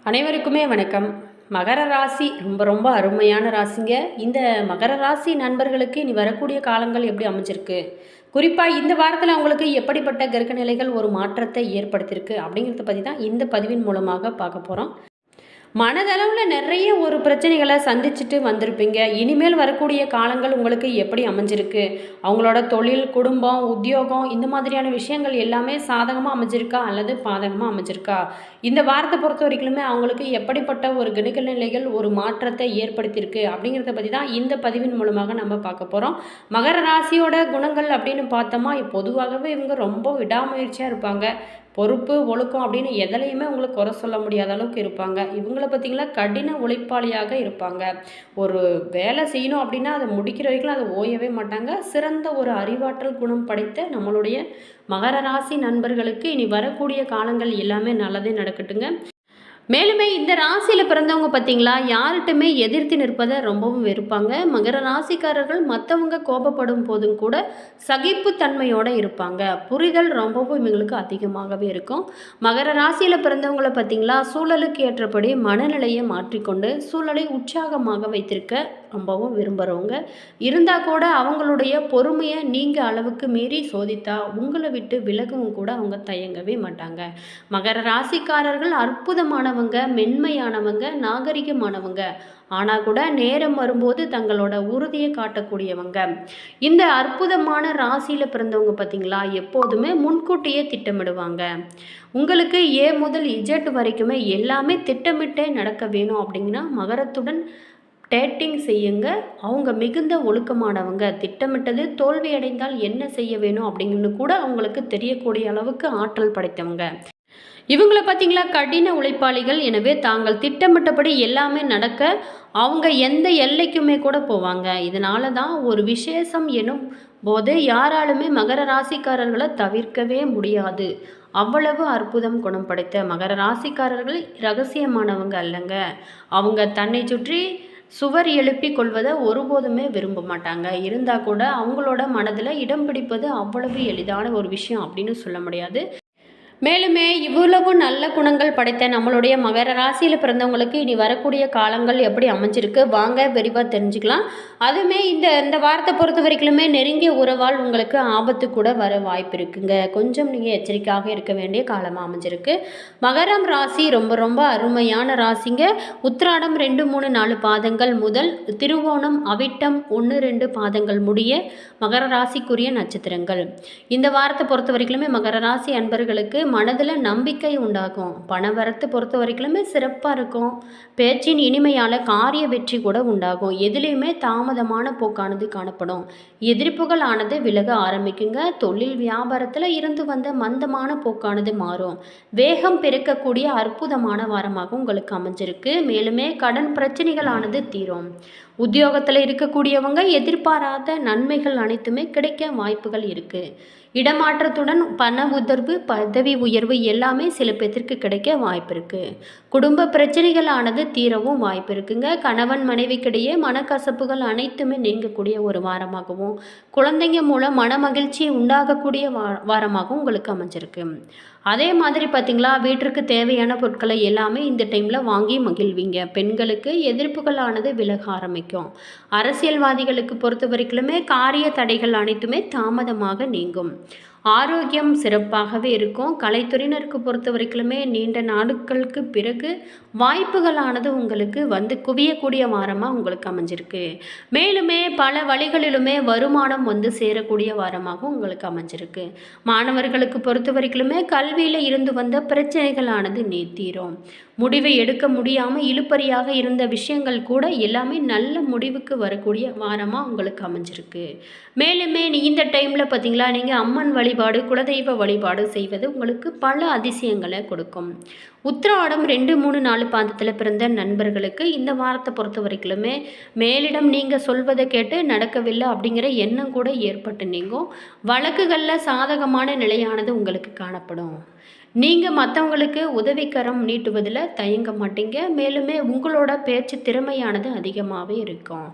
அனைவருக்குமே வணக்கம். மகர ராசி ரொம்ப ரொம்ப அருமையான ராசிங்க. இந்த மகர ராசி நண்பர்களுக்கு இனி வரக்கூடிய காலங்கள் எப்படி அமைஞ்சிருக்கு, குறிப்பாக இந்த வாரத்தில் அவங்களுக்கு எப்படிப்பட்ட கிரக நிலைகள் ஒரு மாற்றத்தை ஏற்படுத்தியிருக்கு அப்படிங்கிறத பற்றி தான் இந்த பதிவின் மூலமாக பார்க்க போகிறோம். மனதளவில் நிறைய ஒரு பிரச்சனைகளை சந்திச்சுட்டு வந்திருப்பீங்க. இனிமேல் வரக்கூடிய காலங்கள் உங்களுக்கு எப்படி அமைஞ்சிருக்கு, அவங்களோட தொழில், குடும்பம், உத்தியோகம் இந்த மாதிரியான விஷயங்கள் எல்லாமே சாதகமாக அமைஞ்சிருக்கா அல்லது பாதகமாக அமைஞ்சிருக்கா, இந்த வாரத்தை பொறுத்த வரைக்குமே அவங்களுக்கு எப்படிப்பட்ட ஒரு கிரக நிலைகள் ஒரு மாற்றத்தை ஏற்படுத்தியிருக்கு அப்படிங்கிறத பற்றி தான் இந்த பதிவின் மூலமாக நம்ம பார்க்க போகிறோம். மகர ராசியோட குணங்கள் அப்படின்னு பார்த்தோமா, பொதுவாகவே இவங்க ரொம்ப விடாமுயற்சியாக இருப்பாங்க. பொறுப்பு, ஒழுக்கம் அப்படின்னு எதுலையுமே உங்களுக்கு குறை சொல்ல முடியாத அளவுக்கு இருப்பாங்க. இவங்கள பார்த்திங்களா கடின உழைப்பாளியாக இருப்பாங்க. ஒரு வேலை செய்யணும் அப்படின்னா அதை முடிக்கிற வரைக்கும் அதை ஓயவே மாட்டாங்க. சிறந்த ஒரு அறிவாற்றல் குணம் படைத்த நம்மளுடைய மகர ராசி நண்பர்களுக்கு இனி வரக்கூடிய காலங்கள் எல்லாமே நல்லதே நடக்கட்டுங்க. மேலுமே இந்த ராசியில் பிறந்தவங்க பார்த்தீங்களா, யார்கிட்டுமே எதிர்த்து நிற்பதை ரொம்பவும் வெறுப்பாங்க. மகர ராசிக்காரர்கள் மற்றவங்க கோபப்படும் போதும் கூட சகிப்புத்தன்மையோடு இருப்பாங்க. புரிதல் ரொம்பவும் இவங்களுக்கு அதிகமாகவே இருக்கும். மகர ராசியில் பிறந்தவங்களை பார்த்தீங்களா, சூழலுக்கு ஏற்றபடி மனநிலையை மாற்றிக்கொண்டு சூழலை உற்சாகமாக வைத்திருக்க ரொம்பவும் விரும்புகிறவங்க. இருந்தால் கூட அவங்களுடைய பொறுமையை நீங்கள் அளவுக்கு மீறி சோதித்தா உங்களை விட்டு விலகவும் கூட அவங்க தயங்கவே மாட்டாங்க. மகர ராசிக்காரர்கள் அற்புதமானவங்க, மென்மையானவங்க, நாகரிகமானவங்க. ஆனால் கூட நேரம் வரும்போது தங்களோட உறுதியை காட்டக்கூடியவங்க. இந்த அற்புதமான ராசியில் பிறந்தவங்க பார்த்தீங்களா, எப்போதுமே முன்கூட்டியே திட்டமிடுவாங்க. உங்களுக்கு ஏ முதல் இஜெட் வரைக்குமே எல்லாமே திட்டமிட்டே நடக்க வேணும் அப்படிங்கன்னா மகரத்துடன் டேட்டிங் செய்யுங்க. அவங்க மிகுந்த ஒழுக்கமானவங்க. திட்டமிட்டது தோல்வியடைந்தால் என்ன செய்ய வேணும் அப்படிங்கன்னு கூட அவங்களுக்கு தெரியக்கூடிய அளவுக்கு ஆற்றல் படைத்தவங்க. இவங்களை பார்த்தீங்களா கடின உழைப்பாளிகள். எனவே தாங்கள் திட்டமிட்டபடி எல்லாமே நடக்க அவங்க எந்த எல்லைக்குமே கூட போவாங்க. இதனால தான் ஒரு விசேஷம் எனும் போது யாராலுமே மகர ராசிக்காரர்களை தவிர்க்கவே முடியாது. அவ்வளவு அற்புதம் குணம் படைத்த மகர ராசிக்காரர்கள் ரகசியமானவங்க அல்லங்க. அவங்க தன்னை சுற்றி சுவர் எழுப்பி கொள்வதை ஒருபோதுமே விரும்ப மாட்டாங்க. இருந்தால் கூட அவங்களோட மனதில் இடம் பிடிப்பது அவ்வளவு எளிதான ஒரு விஷயம் அப்படின்னு சொல்ல முடியாது. மேலுமே இவ்வளவு நல்ல குணங்கள் படைத்த நம்மளுடைய மகர ராசியில் பிறந்தவங்களுக்கு இனி வரக்கூடிய காலங்கள் எப்படி அமைஞ்சிருக்கு வாங்க விரிவாக தெரிஞ்சுக்கலாம். அதுவுமே இந்த வாரத்தை பொறுத்த வரைக்குமே நெருங்கிய உறவால் உங்களுக்கு ஆபத்து கூட வர வாய்ப்பு இருக்குங்க. கொஞ்சம் நீங்கள் எச்சரிக்கையாக இருக்க வேண்டிய காலமாக அமைஞ்சிருக்கு. மகரம் ராசி ரொம்ப ரொம்ப அருமையான ராசிங்க. உத்திராடம் 2, 3, 4 பாதங்கள் முதல் திருவோணம், அவிட்டம் 1, 2 பாதங்கள் முடிய மகர ராசிக்குரிய நட்சத்திரங்கள். இந்த வாரத்தை பொறுத்த வரைக்குமே மகர ராசி அன்பர்களுக்கு மனதில் நம்பிக்கை உண்டாகும். பணவரத்து பொறுத்த வரைக்குமே சிறப்பாக இருக்கும். பேச்சின் இனிமையால் காரிய வெற்றி கூட உண்டாகும். எதுலேயுமே தாமதமான போக்கானது காணப்படும். எதிர்ப்புகள் ஆனது விலக ஆரம்பிக்குங்க. தொழில் வியாபாரத்தில் இருந்து வந்த மந்தமான போக்கானது மாறும். வேகம் பெருக்கக்கூடிய அற்புதமான வாரமாக உங்களுக்கு அமைஞ்சிருக்கு. மேலுமே கடன் பிரச்சனைகளானது தீரும். உத்தியோகத்தில் இருக்கக்கூடியவங்க எதிர்பாராத நன்மைகள் அனைத்துமே கிடைக்க வாய்ப்புகள் இருக்குது. இடமாற்றத்துடன் பண உதர்வு, பதவி உயர்வு எல்லாமே சில பேர்த்திற்கு கிடைக்க வாய்ப்பு இருக்குது. குடும்ப பிரச்சனைகளானது தீரவும் வாய்ப்பு இருக்குங்க. கணவன் மனைவிக்கிடையே மனக்கசப்புகள் அனைத்துமே நீங்கக்கூடிய ஒரு வாரமாகவும் குழந்தைங்க மூலம் மன மகிழ்ச்சி உண்டாகக்கூடிய வாரமாகவும் உங்களுக்கு அமைஞ்சிருக்கு. அதே மாதிரி பார்த்திங்களா, வீட்டிற்கு தேவையான பொருட்களை எல்லாமே இந்த டைமில் வாங்கி மகிழ்வீங்க. பெண்களுக்கு எதிர்ப்புகளானது விலக ஆரம்பிக்கும். அரசியல்வாதிகளுக்கு பொறுத்த வரைக்குமே காரிய தடைகள் அனைத்துமே தாமதமாக நீங்கும். ஆரோக்கியம் சிறப்பாகவே இருக்கும். கலைத்துறையினருக்கு பொறுத்த வரைக்குமே நீண்ட நாட்களுக்கு பிறகு வாய்ப்புகளானது உங்களுக்கு வந்து குவியக்கூடிய வாரமாக உங்களுக்கு அமைஞ்சிருக்கு. மேலுமே பல வழிகளிலுமே வருமானம் வந்து சேரக்கூடிய வாரமாக உங்களுக்கு அமைஞ்சிருக்கு. மாணவர்களுக்கு பொறுத்த வரைக்குமே கல்வியில் இருந்து வந்த பிரச்சனைகளானது தீரும். முடிவை எடுக்க முடியாமல் இழுபறியாக இருந்த விஷயங்கள் கூட எல்லாமே நல்ல முடிவுக்கு வரக்கூடிய வாரமாக உங்களுக்கு அமைஞ்சிருக்கு. மேலுமே இந்த டைமில் பார்த்தீங்களா, நீங்கள் அம்மன் வழிபாடு, குலதெய்வ வழிபாடு செய்வது உங்களுக்கு பல அதிசயங்களை கொடுக்கும். உத்திராடம் 2, 3, 4 பாதத்தில் பிறந்த நண்பர்களுக்கு இந்த வாரத்தை பொறுத்த வரைக்குமே மேலிடம் நீங்கள் சொல்வதை கேட்டு நடக்கவில்லை அப்படிங்கிற எண்ணம் கூட ஏற்பட்டு நீங்கும். வழக்குகளில் சாதகமான நிலையானது உங்களுக்கு காணப்படும். நீங்கள் மற்றவங்களுக்கு உதவிக்கரம் நீட்டுவதில் தயங்க மாட்டீங்க. மேலுமே உங்களோட பேச்சு திறமையானது அதிகமாகவே இருக்கும்.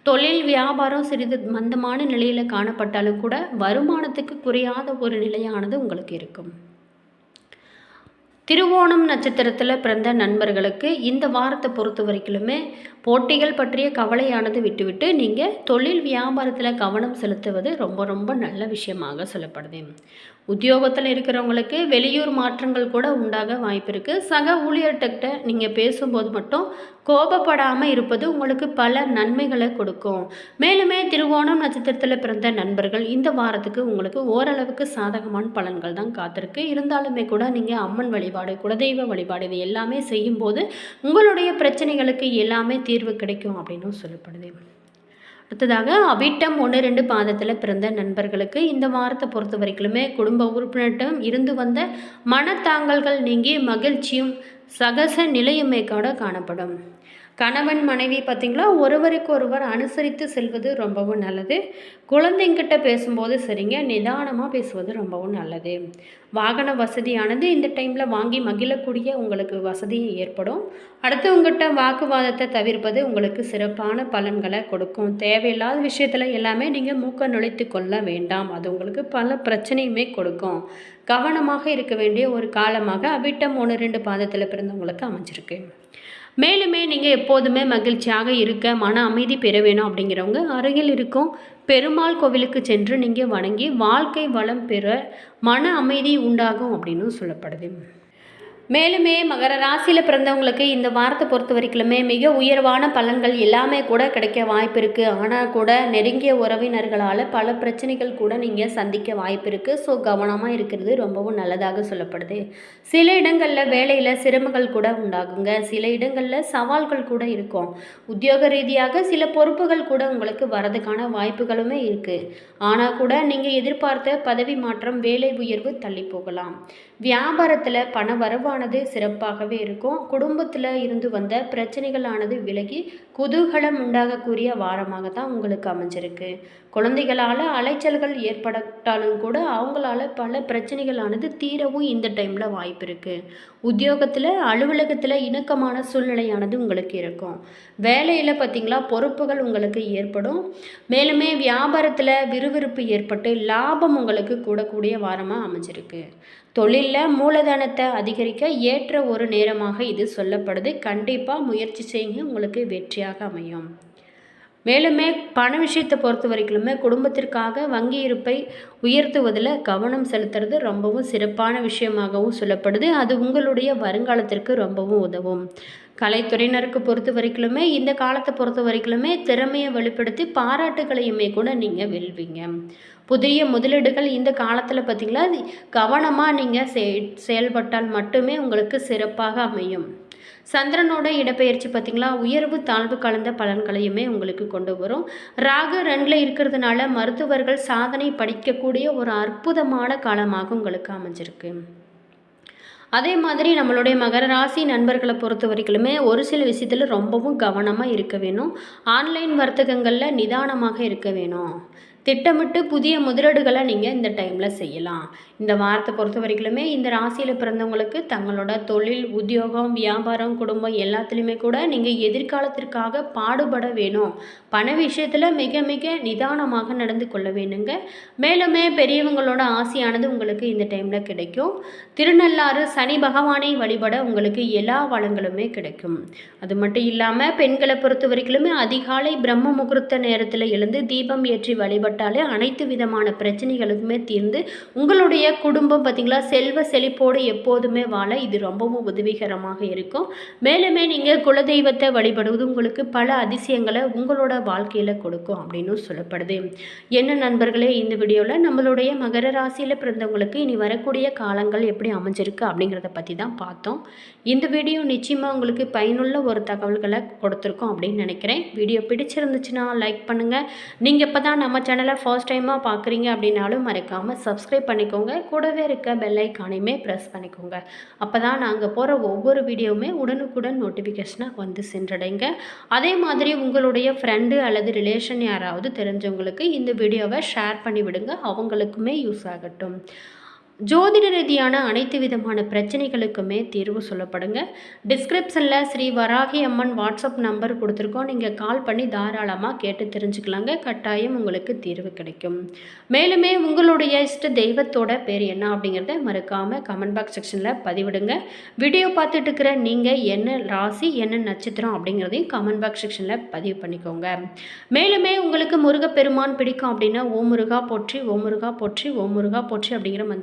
தொழில் வியாபாரம் சிறிது மந்தமான நிலையில் காணப்பட்டாலும் கூட வருமானத்துக்கு குறையாத ஒரு நிலையானது உங்களுக்கு இருக்கும். திருவோணம் நட்சத்திரத்தில் பிறந்த நண்பர்களுக்கு இந்த வாரத்தை பொறுத்த வரைக்குமே போட்டிகள் பற்றிய கவலையானது விட்டுவிட்டு நீங்கள் தொழில் வியாபாரத்தில் கவனம் செலுத்துவது ரொம்ப ரொம்ப நல்ல விஷயமாக சொல்லப்படுது. உத்தியோகத்தில் இருக்கிறவங்களுக்கு வெளியூர் மாற்றங்கள் கூட உண்டாக வாய்ப்பு இருக்குது. சக ஊழியர்கிட்ட நீங்கள் பேசும்போது மட்டும் கோபப்படாமல் இருப்பது உங்களுக்கு பல நன்மைகளை கொடுக்கும். மேலுமே திருவோணம் நட்சத்திரத்தில் பிறந்த நண்பர்கள் இந்த வாரத்துக்கு உங்களுக்கு ஓரளவுக்கு சாதகமான பலன்கள் தான் காத்திருக்கு. இருந்தாலுமே கூட நீங்கள் அம்மன் வழிபாடு, குலதெய்வ வழிபாடு இது எல்லாமே செய்யும்போது உங்களுடைய பிரச்சனைகளுக்கு எல்லாமே தீர்வு கிடைக்கும் அப்படின்னு சொல்லப்படுது. அடுத்ததாக அவிட்டம் 1-2 பாதத்தில் பிறந்த நண்பர்களுக்கு இந்த வாரத்தை பொறுத்த வரைக்குமே குடும்ப உறுப்பினரிடம் இருந்து வந்த மனத்தாங்கல்கள் நீங்கி மகிழ்ச்சியும் சகச நிலையுமே கூட காணப்படும். கணவன் மனைவி பார்த்திங்களா ஒருவருக்கு ஒருவர் அனுசரித்து செல்வது ரொம்பவும் நல்லது. குழந்தைங்கிட்ட பேசும்போது சரிங்க, நிதானமாக பேசுவது ரொம்பவும் நல்லது. வாகன வசதியானது இந்த டைமில் வாங்கி மகிழக்கூடிய உங்களுக்கு வசதி ஏற்படும். அடுத்தவங்ககிட்ட வாக்குவாதத்தை தவிர்ப்பது உங்களுக்கு சிறப்பான பலன்களை கொடுக்கும். தேவையில்லாத விஷயத்தில் எல்லாமே நீங்கள் மூக்க நுழைத்து கொள்ள வேண்டாம், அது உங்களுக்கு பல பிரச்சனையுமே கொடுக்கும். கவனமாக இருக்க வேண்டிய ஒரு காலமாக அவிட்டம் 1-2 பாதத்தில் பிறந்தவங்களுக்கு அமைஞ்சிருக்கு. மேலுமே நீங்கள் எப்போதுமே மகிழ்ச்சியாக இருக்க மன அமைதி பெற வேணும் அப்படிங்கிறவங்க அருகில் இருக்கும் பெருமாள் கோவிலுக்கு சென்று நீங்கள் வணங்கி வாழ்க்கை வளம் பெற மன அமைதி உண்டாகும் அப்படின்னு சொல்லப்படுது. மேலுமே மகர ராசியில் பிறந்தவங்களுக்கு இந்த வாரத்தை பொறுத்த வரைக்குமே மிக உயர்வான பலன்கள் எல்லாமே கூட கிடைக்க வாய்ப்பு இருக்குது. ஆனால் கூட நெருங்கிய உறவினர்களால் பல பிரச்சனைகள் கூட நீங்கள் சந்திக்க வாய்ப்பு இருக்குது. ஸோ கவனமாக இருக்கிறது ரொம்பவும் நல்லதாக சொல்லப்படுது. சில இடங்களில் வேலையில் சிரமங்கள் கூட உண்டாகுங்க. சில இடங்களில் சவால்கள் கூட இருக்கும். உத்தியோக ரீதியாக சில பொறுப்புகள் கூட உங்களுக்கு வரதுக்கான வாய்ப்புகளுமே இருக்குது. ஆனால் கூட நீங்கள் எதிர்பார்த்த பதவி மாற்றம், வேலை உயர்வு தள்ளி போகலாம். வியாபாரத்தில் பண வரவானது சிறப்பாகவே இருக்கும். குடும்பத்தில் இருந்து வந்த பிரச்சனைகளானது விலகி குதூகலம் உண்டாகக்கூடிய வாரமாக தான் உங்களுக்கு அமைஞ்சிருக்கு. குழந்தைகளால் அலைச்சல்கள் ஏற்பட்டாலும் கூட அவங்களால பல பிரச்சனைகளானது தீரவும் இந்த டைமில் வாய்ப்பு இருக்குது. உத்தியோகத்தில் அலுவலகத்தில் இணக்கமான சூழ்நிலையானது உங்களுக்கு இருக்கும். வேலையில் பார்த்திங்களா பொறுப்புகள் உங்களுக்கு ஏற்படும். மேலுமே வியாபாரத்தில் விறுவிறுப்பு ஏற்பட்டு லாபம் உங்களுக்கு கூடக்கூடிய வாரமாக அமைஞ்சிருக்கு. தொழிலில் மூலதனத்தை அதிகரிக்க ஏற்ற ஒரு நேரமாக இது சொல்லப்படுது. கண்டிப்பாக முயற்சி செய்யுங்க, உங்களுக்கு வெற்றியாக அமையும். மேலுமே பண விஷயத்தை பொறுத்த வரைக்குமே குடும்பத்திற்காக வங்கி இருப்பை உயர்த்துவதில் கவனம் செலுத்துறது ரொம்பவும் சிறப்பான விஷயமாகவும் சொல்லப்படுது. அது உங்களுடைய வருங்காலத்திற்கு ரொம்பவும் உதவும். கலைத்துறையினருக்கு பொறுத்த வரைக்குமே இந்த காலத்தை பொறுத்த வரைக்குமே திறமையை வெளிப்படுத்தி பாராட்டுகளையுமே கூட நீங்கள் வெல்வீங்க. புதிய முதலீடுகள் இந்த காலத்தில் பார்த்திங்களா கவனமாக நீங்கள் செயல்பட்டால் மட்டுமே உங்களுக்கு சிறப்பாக அமையும். சந்திரனோட இடப்பெயர்ச்சி பார்த்திங்களா உயர்வு தாழ்வு கலந்த பலன்களையுமே உங்களுக்கு கொண்டு வரும். ராகு 2ல் இருக்கிறதுனால மருத்துவர்கள் சாதனை படிக்கக்கூடிய ஒரு அற்புதமான காலமாக உங்களுக்கு அமைஞ்சிருக்கு. அதே மாதிரி நம்மளுடைய மகர ராசி நண்பர்களை பொறுத்த வரைக்குமே ஒரு சில விஷயத்தில் ரொம்பவும் கவனமாக இருக்க வேணும். ஆன்லைன் வர்த்தகங்களில் நிதானமாக இருக்க வேணும். திட்டமிட்டு புதிய முதலீடுகளை நீங்கள் இந்த டைமில் செய்யலாம். இந்த வாரத்தை பொறுத்த வரைக்குமே இந்த ராசியில் பிறந்தவங்களுக்கு தங்களோட தொழில், உத்தியோகம், வியாபாரம், குடும்பம் எல்லாத்துலேயுமே கூட நீங்கள் எதிர்காலத்திற்காக பாடுபட வேணும். பண விஷயத்தில் மிக மிக நிதானமாக நடந்து கொள்ள வேணுங்க. மேலுமே பெரியவங்களோட ஆசையானது உங்களுக்கு இந்த டைமில் கிடைக்கும். திருநள்ளாறு சனி பகவானை வழிபட உங்களுக்கு எல்லா வளங்களுமே கிடைக்கும். அது மட்டும் இல்லாமல் பெண்களை பொறுத்த வரைக்குமே அதிகாலை பிரம்ம முகூர்த்த நேரத்தில் எழுந்து தீபம் ஏற்றி வழிபட்டாலே அனைத்து விதமான பிரச்சனைகளுக்குமே தீர்ந்து உங்களுடைய குடும்பம் பார்த்திங்களா செல்வ செழிப்போடு எப்போதுமே வாழ இது ரொம்பவும் உதவிகரமாக இருக்கும். மேலுமே நீங்கள் குலதெய்வத்தை வழிபடுவது உங்களுக்கு பல அதிசயங்களை உங்களோட வாழ்க்கையில் கொடுக்கும் அப்படின்னு சொல்லப்படுது. என்ன நண்பர்களே, இந்த வீடியோவில் நம்மளுடைய மகர ராசியில் பிறந்தவங்களுக்கு இனி வரக்கூடிய காலங்கள் எப்படி அமைஞ்சிருக்கு அப்படிங்கிறத பற்றி தான் பார்த்தோம். இந்த வீடியோ நிச்சயமாக உங்களுக்கு பயனுள்ள ஒரு தகவல்களை கொடுத்துருக்கோம் அப்படின்னு நினைக்கிறேன். வீடியோ பிடிச்சிருந்துச்சுன்னா லைக் பண்ணுங்கள். நீங்கள் இப்போ தான் நம்ம சேனலை ஃபர்ஸ்ட் டைமாக பார்க்குறீங்க அப்படின்னாலும் மறக்காமல் சப்ஸ்கிரைப் பண்ணிக்கோங்க. கூடவே இருக்க பெல் ஐக்கானையுமே ப்ரெஸ் பண்ணிக்கோங்க. அப்போ தான் நாங்கள் போகிற ஒவ்வொரு வீடியோவுமே உடனுக்குடன் நோட்டிஃபிகேஷனாக வந்து சென்றடைங்க. அதே மாதிரி உங்களுடைய ஃப்ரெண்டு அல்லது ரிலேஷன் யாராவது தெரிஞ்சவங்களுக்கு இந்த வீடியோவை ஷேர் பண்ணி விடுங்க, அவங்களுக்குமே யூஸ் ஆகட்டும். ஜோதிட ரீதியான அனைத்து விதமான பிரச்சனைகளுக்குமே தீர்வு சொல்லப்படுங்க. டிஸ்கிரிப்ஷனில் ஸ்ரீ வராகி அம்மன் வாட்ஸ்அப் நம்பர் கொடுத்துருக்கோம். நீங்கள் கால் பண்ணி தாராளமாக கேட்டு தெரிஞ்சுக்கலாங்க. கட்டாயம் உங்களுக்கு தீர்வு கிடைக்கும். மேலுமே உங்களுடைய இஷ்ட தெய்வத்தோட பேர் என்ன அப்படிங்கிறத மறக்காமல் கமெண்ட் பாக்ஸ் செக்ஷனில் பதிவிடுங்க. வீடியோ பார்த்துட்டு இருக்கிற நீங்கள் என்ன ராசி என்ன நட்சத்திரம் அப்படிங்கிறதையும் கமெண்ட் பாக்ஸ் செக்ஷனில் பதிவு பண்ணிக்கோங்க. மேலுமே உங்களுக்கு முருகப்பெருமான் பிடிக்கும் அப்படின்னா ஓம் முருகா போற்றி ஓம் முருகா போற்றி ஓம் முருகா போற்றி அப்படிங்கிற மந்திரம்